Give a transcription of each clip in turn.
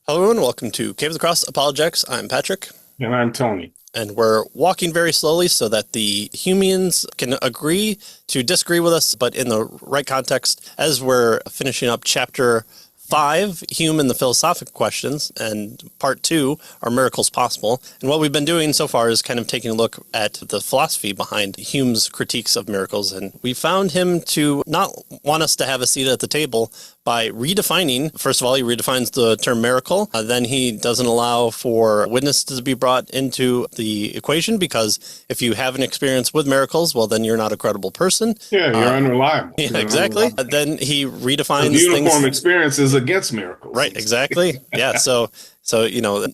Hello and welcome to Cave of the Cross Apologetics. I'm Patrick. And I'm Tony. And we're walking very slowly so that the Humeans can agree to disagree with us, but in the right context, as we're finishing up chapter 5, Hume and the Philosophic Questions, and part 2, Are Miracles Possible? And what we've been doing so far is kind of taking a look at the philosophy behind Hume's critiques of miracles. And we found him to not want us to have a seat at the table by redefining. First of all, he redefines the term miracle. Then he doesn't allow for witnesses to be brought into the equation, because if you have an experience with miracles, well, then you're not a credible person. Yeah, you're unreliable. Yeah, You're exactly. unreliable. Then he redefines The uniform things. experience is against miracles. Right, exactly. Yeah, so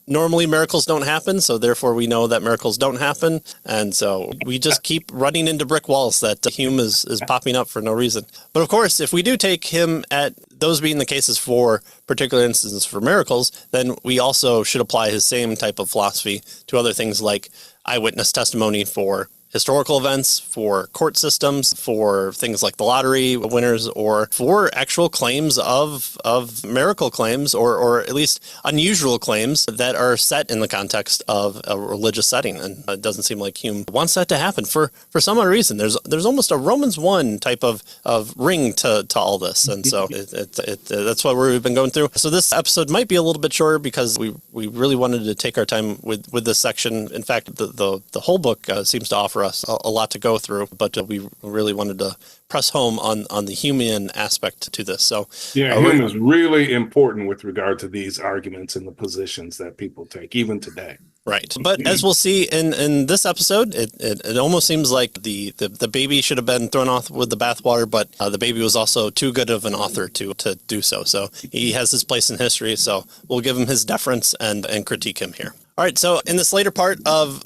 normally miracles don't happen, so therefore we know that miracles don't happen, and so we just keep running into brick walls that Hume is popping up for no reason. But of course, if we do take him at those being the cases for particular instances for miracles, then we also should apply his same type of philosophy to other things like eyewitness testimony for historical events, for court systems, for things like the lottery winners, or for actual claims of miracle claims, or at least unusual claims that are set in the context of a religious setting. And it doesn't seem like Hume wants that to happen for some other reason. There's almost a Romans 1 type of ring to all this. And so that's what we've been going through. So this episode might be a little bit shorter because we really wanted to take our time with this section. In fact, the whole book seems to offer us a lot to go through, but we really wanted to press home on the Humean aspect to this. So yeah, Hume is really important with regard to these arguments and the positions that people take, even today. Right. But as we'll see in this episode, it almost seems like the baby should have been thrown off with the bathwater, but the baby was also too good of an author to do so. So he has his place in history, so we'll give him his deference and critique him here. All right, so in this later part of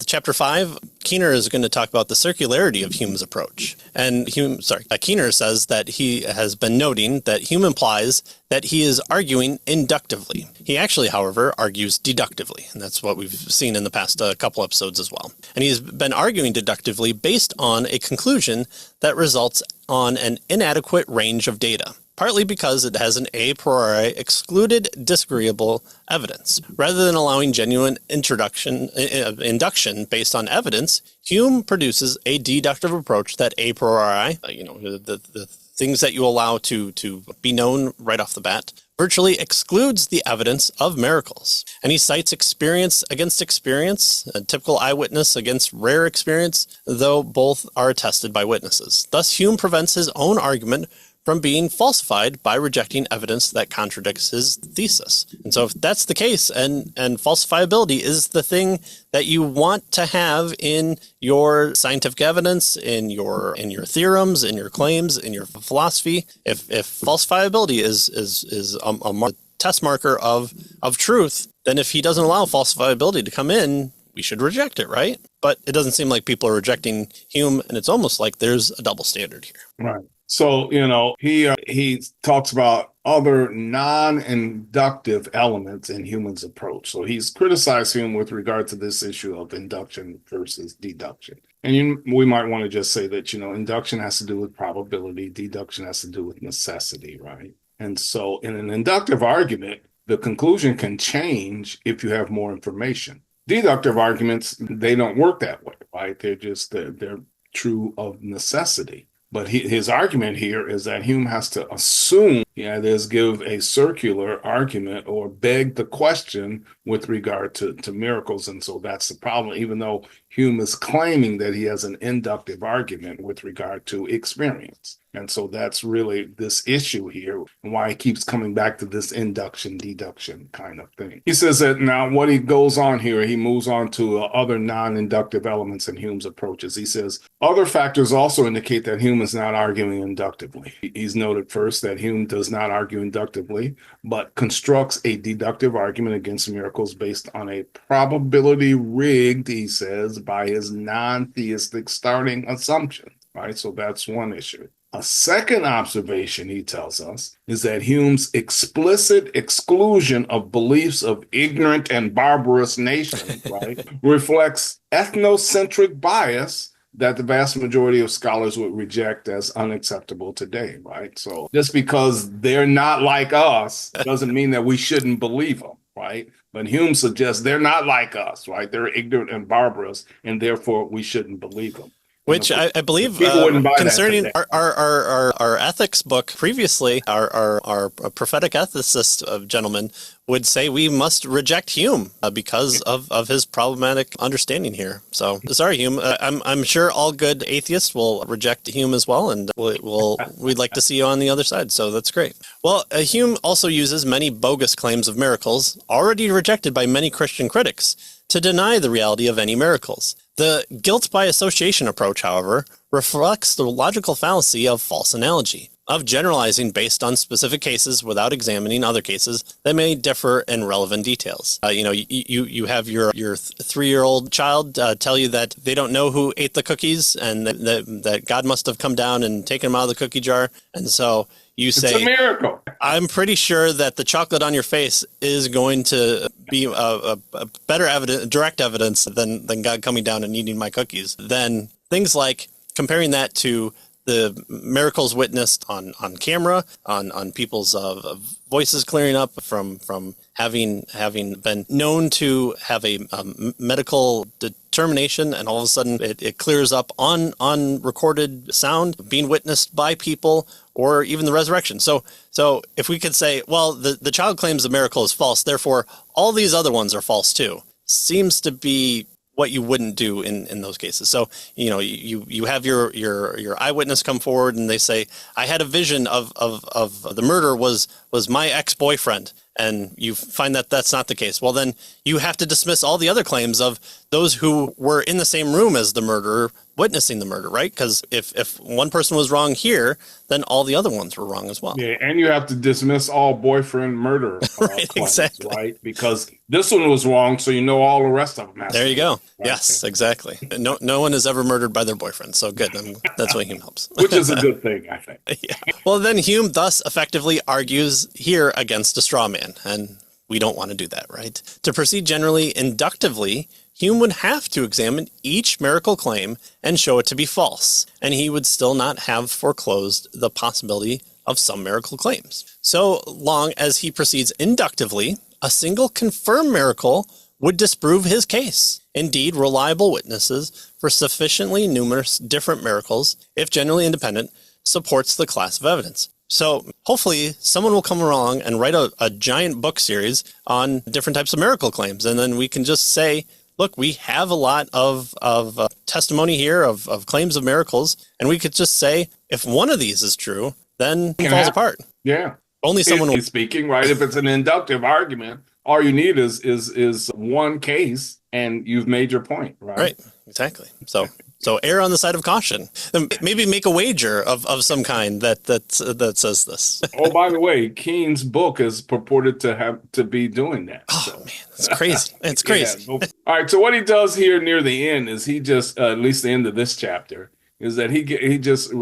chapter 5, Keener is going to talk about the circularity of Hume's approach. And Keener says that he has been noting that Hume implies that he is arguing inductively. He actually, however, argues deductively, and that's what we've seen in the past couple episodes as well. And he's been arguing deductively based on a conclusion that results on an inadequate range of data, partly because it has an a priori excluded disagreeable evidence. Rather than allowing genuine induction based on evidence, Hume produces a deductive approach that a priori, the things that you allow to be known right off the bat, virtually excludes the evidence of miracles. And he cites experience against experience, a typical eyewitness against rare experience, though both are attested by witnesses. Thus, Hume prevents his own argument from being falsified by rejecting evidence that contradicts his thesis. And so if that's the case, and falsifiability is the thing that you want to have in your scientific evidence, in your theorems, in your claims, in your philosophy, if falsifiability is a test marker of truth, then if he doesn't allow falsifiability to come in, we should reject it, right? But it doesn't seem like people are rejecting Hume, and it's almost like there's a double standard here. Right. So, he talks about other non-inductive elements in Hume's approach. So he's criticized Hume with regard to this issue of induction versus deduction. And we might want to just say that, induction has to do with probability, deduction has to do with necessity, right? And so in an inductive argument, the conclusion can change if you have more information. Deductive arguments, they don't work that way, right? They're true of necessity. But his argument here is that Hume has to assume, give a circular argument or beg the question with regard to miracles. And so that's the problem, even though Hume is claiming that he has an inductive argument with regard to experience. And so that's really this issue here, and why he keeps coming back to this induction, deduction kind of thing. He says that now what he goes on here, he moves on to other non-inductive elements in Hume's approaches. He says, other factors also indicate that Hume is not arguing inductively. He's noted first that Hume does not argue inductively, but constructs a deductive argument against miracles based on a probability rigged, he says, by his non-theistic starting assumption. Right? So that's one issue. A second observation, he tells us, is that Hume's explicit exclusion of beliefs of ignorant and barbarous nations, right, reflects ethnocentric bias that the vast majority of scholars would reject as unacceptable today, right? So just because they're not like us doesn't mean that we shouldn't believe them, right? But Hume suggests they're not like us, right? They're ignorant and barbarous, and therefore we shouldn't believe them. Which I believe, people wouldn't buy concerning that our ethics book previously, our prophetic ethicist gentleman would say we must reject Hume because of his problematic understanding here. So sorry, Hume. I'm sure all good atheists will reject Hume as well, and we'd like to see you on the other side. So that's great. Well, Hume also uses many bogus claims of miracles already rejected by many Christian critics to deny the reality of any miracles. The guilt by association approach, however, reflects the logical fallacy of false analogy, of generalizing based on specific cases without examining other cases that may differ in relevant details. You have your 3-year-old child tell you that they don't know who ate the cookies and that God must have come down and taken them out of the cookie jar. And so you say, it's a miracle. I'm pretty sure that the chocolate on your face is going to be a better direct evidence than God coming down and eating my cookies. Then things like comparing that to the miracles witnessed on camera, on people's voices clearing up from having been known to have a medical determination, and all of a sudden it clears up on recorded sound being witnessed by people, or even the resurrection. So if we could say, well, the child claims the miracle is false, therefore all these other ones are false too, seems to be what you wouldn't do in those cases. So, you have your eyewitness come forward and they say, I had a vision of the murder was my ex-boyfriend. And you find that that's not the case. Well, then you have to dismiss all the other claims of those who were in the same room as the murderer witnessing the murder, right? Because if one person was wrong here, then all the other ones were wrong as well. Yeah, and you have to dismiss all boyfriend murder right, claims, exactly. right? Because this one was wrong, so all the rest of them have there you go. Right? Yes, exactly. No one is ever murdered by their boyfriend, so good. That's what Hume helps. Which is a good thing, I think. Yeah. Well, then Hume thus effectively argues here against a straw man, and we don't want to do that, right? To proceed generally inductively, Hume would have to examine each miracle claim and show it to be false, and he would still not have foreclosed the possibility of some miracle claims. So long as he proceeds inductively, a single confirmed miracle would disprove his case. Indeed, reliable witnesses for sufficiently numerous different miracles, if generally independent, supports the class of evidence. So hopefully someone will come along and write a giant book series on different types of miracle claims, and then we can just say, look, we have a lot of testimony here of claims of miracles, and we could just say, if one of these is true, then it falls apart. Yeah. Only someone will... speaking, right? If it's an inductive argument, all you need is one case, and you've made your point, right? Right, exactly. So err on the side of caution. Maybe make a wager of some kind that says this. Oh, by the way, Keene's book is purported to be doing that. Oh, man, that's crazy. It's crazy. Yeah. All right, so what he does here near the end is he just, at least the end of this chapter, is that he just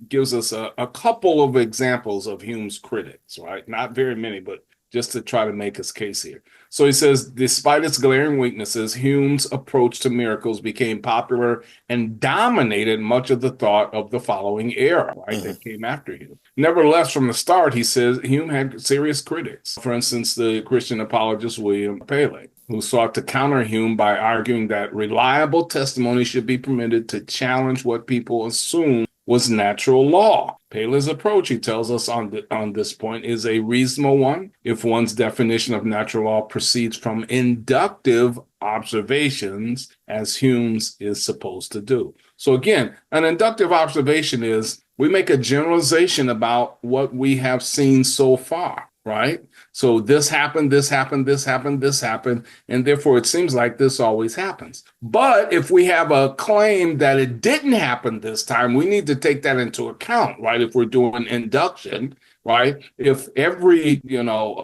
gives us a couple of examples of Hume's critics, right? Not very many, but just to try to make his case here. So he says, despite its glaring weaknesses, Hume's approach to miracles became popular and dominated much of the thought of the following era, right, that came after Hume. Nevertheless, from the start, he says Hume had serious critics. For instance, the Christian apologist William Paley, who sought to counter Hume by arguing that reliable testimony should be permitted to challenge what people assume was natural law. Paley's approach, he tells us on this point, is a reasonable one if one's definition of natural law proceeds from inductive observations, as Hume's is supposed to do. So again, an inductive observation is we make a generalization about what we have seen so far, right? So this happened, this happened, this happened, this happened, and therefore it seems like this always happens. But if we have a claim that it didn't happen this time, we need to take that into account, right? If we're doing induction, right? If every,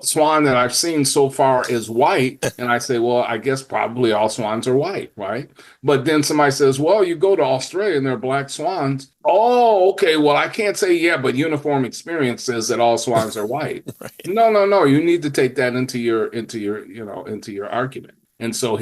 swan that I've seen so far is white, and I say, well, I guess probably all swans are white, right? But then somebody says, well, you go to Australia and there are black swans. Oh, okay. Well, I can't say, yeah, but uniform experience says that all swans are white. Right. No. You need to take that into your argument. And so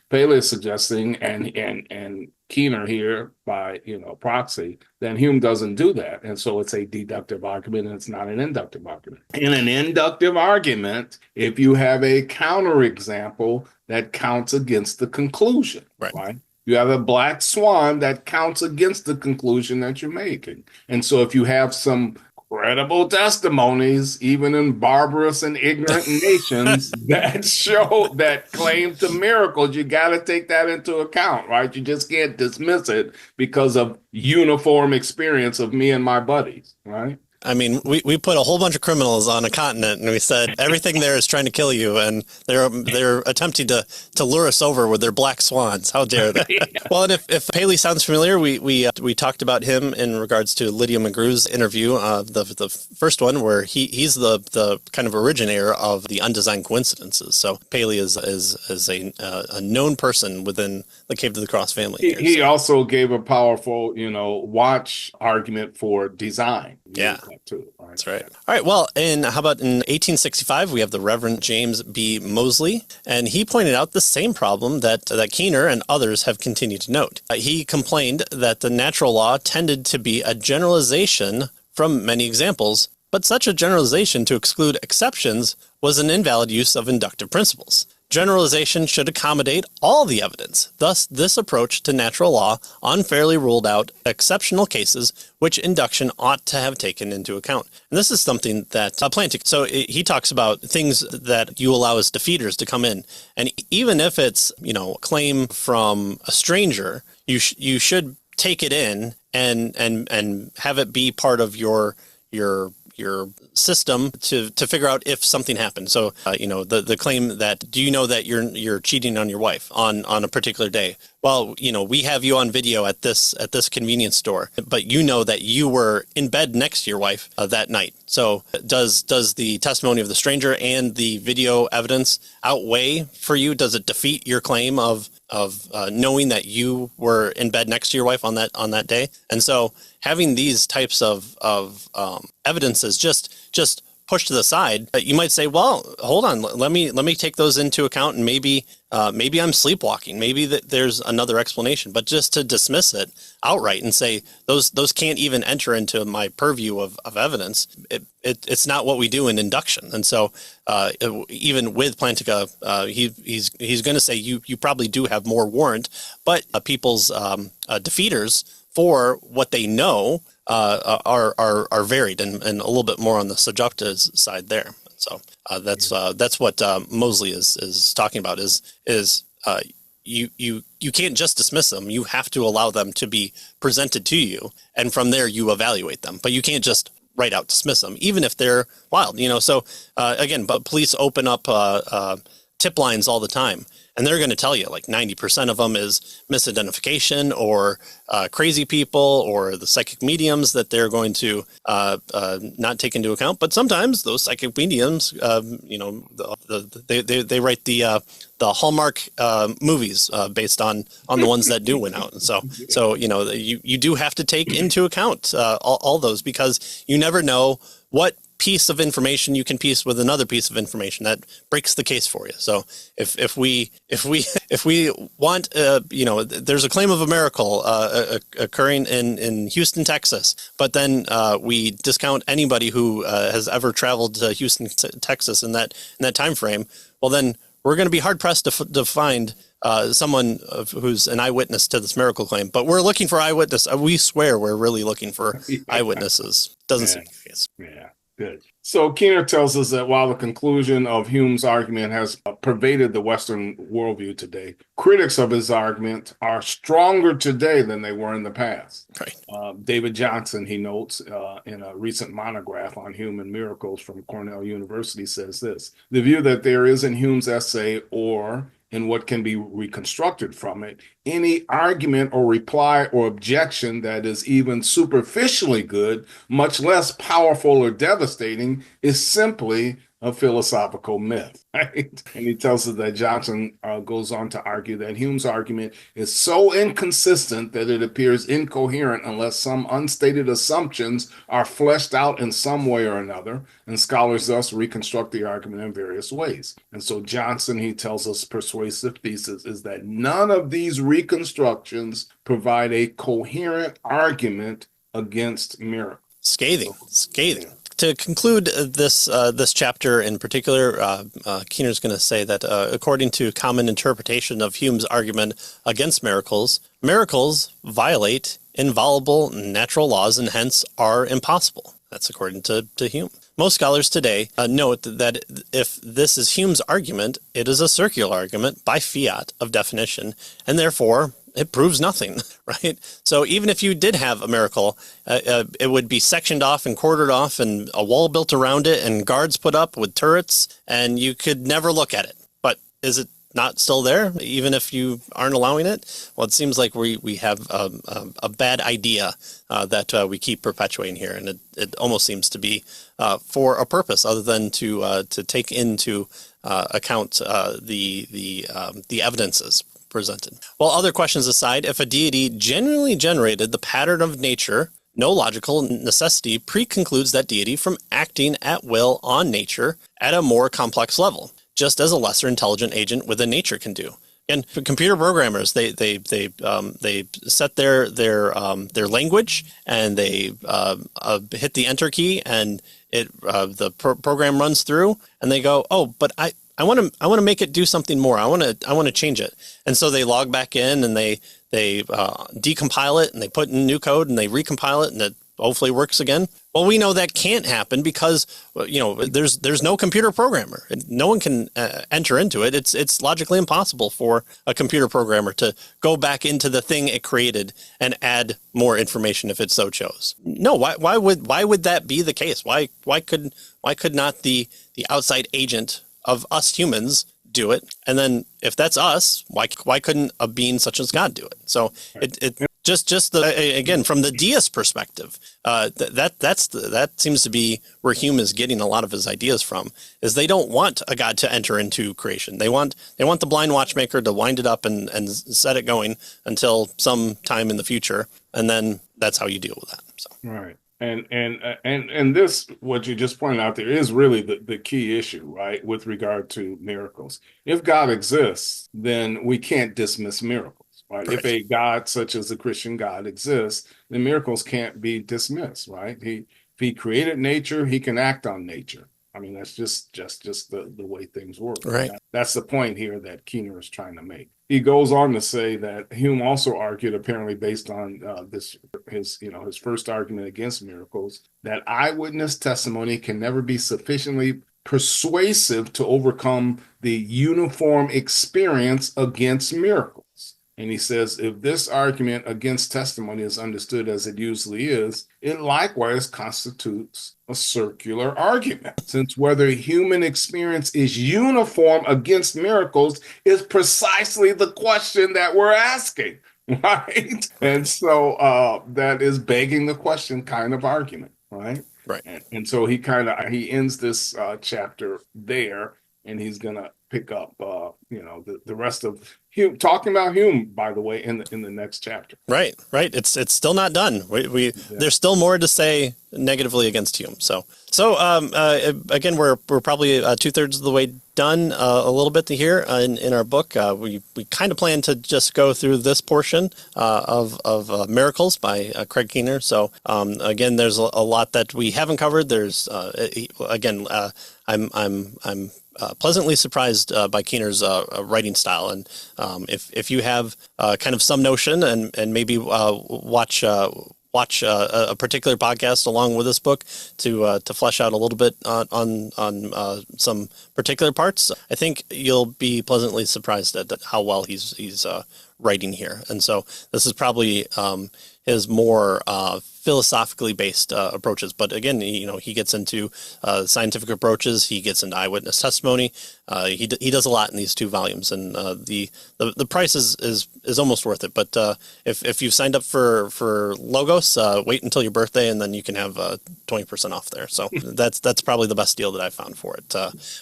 Paley is suggesting, and Keener here by proxy, that Hume doesn't do that. And so it's a deductive argument and it's not an inductive argument. In an inductive argument, if you have a counterexample that counts against the conclusion, right? You have a black swan that counts against the conclusion that you're making. And so if you have some credible testimonies, even in barbarous and ignorant nations, that claim to miracles, you got to take that into account, right? You just can't dismiss it because of uniform experience of me and my buddies, right? I mean, we put a whole bunch of criminals on a continent, and we said everything there is trying to kill you, and they're attempting to lure us over with their black swans. How dare they? Well, and if Paley sounds familiar, we talked about him in regards to Lydia McGrew's interview, the first one where he's the kind of originator of the undesigned coincidences. So Paley is a known person within the Cave to the Cross family. He also gave a powerful watch argument for design. Yeah. Too, right? That's right. All right. Well, how about in 1865, we have the Reverend James B. Mozley, and he pointed out the same problem that Keener and others have continued to note. He complained that the natural law tended to be a generalization from many examples, but such a generalization to exclude exceptions was an invalid use of inductive principles. Generalization should accommodate all the evidence. Thus, this approach to natural law unfairly ruled out exceptional cases which induction ought to have taken into account. And this is something that Plantinga, so he talks about things that you allow as defeaters to come in. And even if it's, a claim from a stranger, you should take it in and have it be part of your system to figure out if something happened. So, the claim that, do you know that you're cheating on your wife on a particular day? Well, we have you on video at this convenience store, but you know that you were in bed next to your wife that night. So does the testimony of the stranger and the video evidence outweigh for you? Does it defeat your claim of knowing that you were in bed next to your wife on that day? And so having these types of evidences just pushed to the side, you might say, well, hold on, let me take those into account, and maybe I'm sleepwalking. Maybe there's another explanation. But just to dismiss it outright and say those can't even enter into my purview of evidence, it's not what we do in induction. And so even with Plantinga, he's going to say you probably do have more warrant, but people's defeaters for what they know are varied and a little bit more on the subjective side there. So that's what Mozley is talking about is you can't just dismiss them. You have to allow them to be presented to you, and from there you evaluate them. But you can't just right out dismiss them, even if they're wild. So again, but police open up tip lines all the time. And they're going to tell you like 90% of them is misidentification or crazy people or the psychic mediums that they're going to not take into account. But sometimes those psychic mediums, they write the Hallmark movies based on the ones that do win out. And so you do have to take into account all those, because you never know what piece of information you can piece with another piece of information that breaks the case for you. So if we want, there's a claim of a miracle occurring in Houston, Texas, but then we discount anybody who has ever traveled to Houston, Texas in that time frame. Well, then we're going to be hard pressed to find someone who's an eyewitness to this miracle claim. But we're looking for eyewitness. We swear we're really looking for eyewitnesses. Doesn't seem the case. Yeah. Good. So Keener tells us that while the conclusion of Hume's argument has pervaded the Western worldview today, critics of his argument are stronger today than they were in the past. Right. David Johnson, he notes in a recent monograph on human miracles from Cornell University, says this: the view that there is in Hume's essay, or in what can be reconstructed from it, any argument or reply or objection that is even superficially good, much less powerful or devastating, is simply a philosophical myth, right? And he tells us that Johnson goes on to argue that Hume's argument is so inconsistent that it appears incoherent unless some unstated assumptions are fleshed out in some way or another, and scholars thus reconstruct the argument in various ways. And so Johnson, he tells us, persuasive thesis is that none of these reconstructions provide a coherent argument against miracles. Scathing. To conclude this chapter in particular, Keener's going to say that according to common interpretation of Hume's argument against miracles, miracles violate inviolable natural laws and hence are impossible. That's according to Hume. Most scholars today note that if this is Hume's argument, it is a circular argument by fiat of definition, and therefore it proves nothing, right? So even if you did have a miracle, it would be sectioned off and quartered off and a wall built around it and guards put up with turrets, and you could never look at it. But is it not still there, even if you aren't allowing it? Well, it seems like we have a bad idea that we keep perpetuating here, and it almost seems to be for a purpose other than to take into account the evidences presented. Well, other questions aside, if a deity genuinely generated the pattern of nature, no logical necessity preconcludes that deity from acting at will on nature at a more complex level, just as a lesser intelligent agent within nature can do. And computer programmers, they set their language and they hit the enter key, and the program runs through, and they go, oh, but I want to make it do something more. I want to change it. And so they log back in and they decompile it and they put in new code and they recompile it and it hopefully works again. Well, we know that can't happen because there's no computer programmer. No one can enter into it. It's logically impossible for a computer programmer to go back into the thing it created and add more information if it so chose. No, why would that be the case? Why could not the outside agent of us humans do it? And then if that's us, why couldn't a being such as God do it? So it just again, from the deist perspective, that seems to be where Hume is getting a lot of his ideas from, is they don't want a God to enter into creation. They want the blind watchmaker to wind it up and set it going until some time in the future. And then that's how you deal with that. So. Right. And this, what you just pointed out there, is really the key issue, right, with regard to miracles. If God exists, then we can't dismiss miracles, right? If a God such as the Christian God exists, then miracles can't be dismissed, right? If he created nature, he can act on nature. I mean, that's just the way things work. Right. That's the point here that Keener is trying to make. He goes on to say that Hume also argued, apparently based on his first argument against miracles, that eyewitness testimony can never be sufficiently persuasive to overcome the uniform experience against miracles. And he says, if this argument against testimony is understood as it usually is, it likewise constitutes a circular argument, since whether human experience is uniform against miracles is precisely the question that we're asking, right? And so that is begging the question kind of argument, right? Right. And so he ends this chapter there, and he's going to pick up, the rest of Hume, talking about Hume, by the way, in the next chapter. Right. It's still not done. There's still more to say negatively against Hume. So again, we're probably 2/3 of the way done, a little bit here in our book. We kind of plan to just go through this portion of Miracles by Craig Keener. So again, there's a lot that we haven't covered. There's I'm pleasantly surprised by Keener's writing style, and if you have kind of some notion and maybe watch a particular podcast along with this book to flesh out a little bit on some particular parts, I think you'll be pleasantly surprised at how well he's writing here. And so this is probably his more philosophically based approaches. But again, he gets into scientific approaches. He gets into eyewitness testimony. He does a lot in these 2 volumes, and the price is almost worth it. But if you've signed up for Logos, wait until your birthday, and then you can have 20% off there. So that's probably the best deal that I've found for it.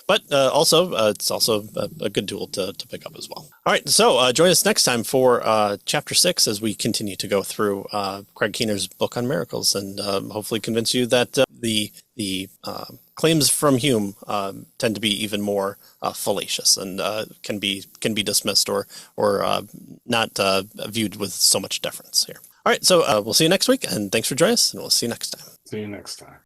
But also, it's also a good tool to pick up as well. All right, so join us next time for Chapter 6 as we continue to go through Craig Keener's book on miracles, and hopefully convince you that the claims from Hume tend to be even more fallacious and can be dismissed or not viewed with so much deference here. All right, so we'll see you next week, and thanks for joining us, and we'll see you next time. See you next time.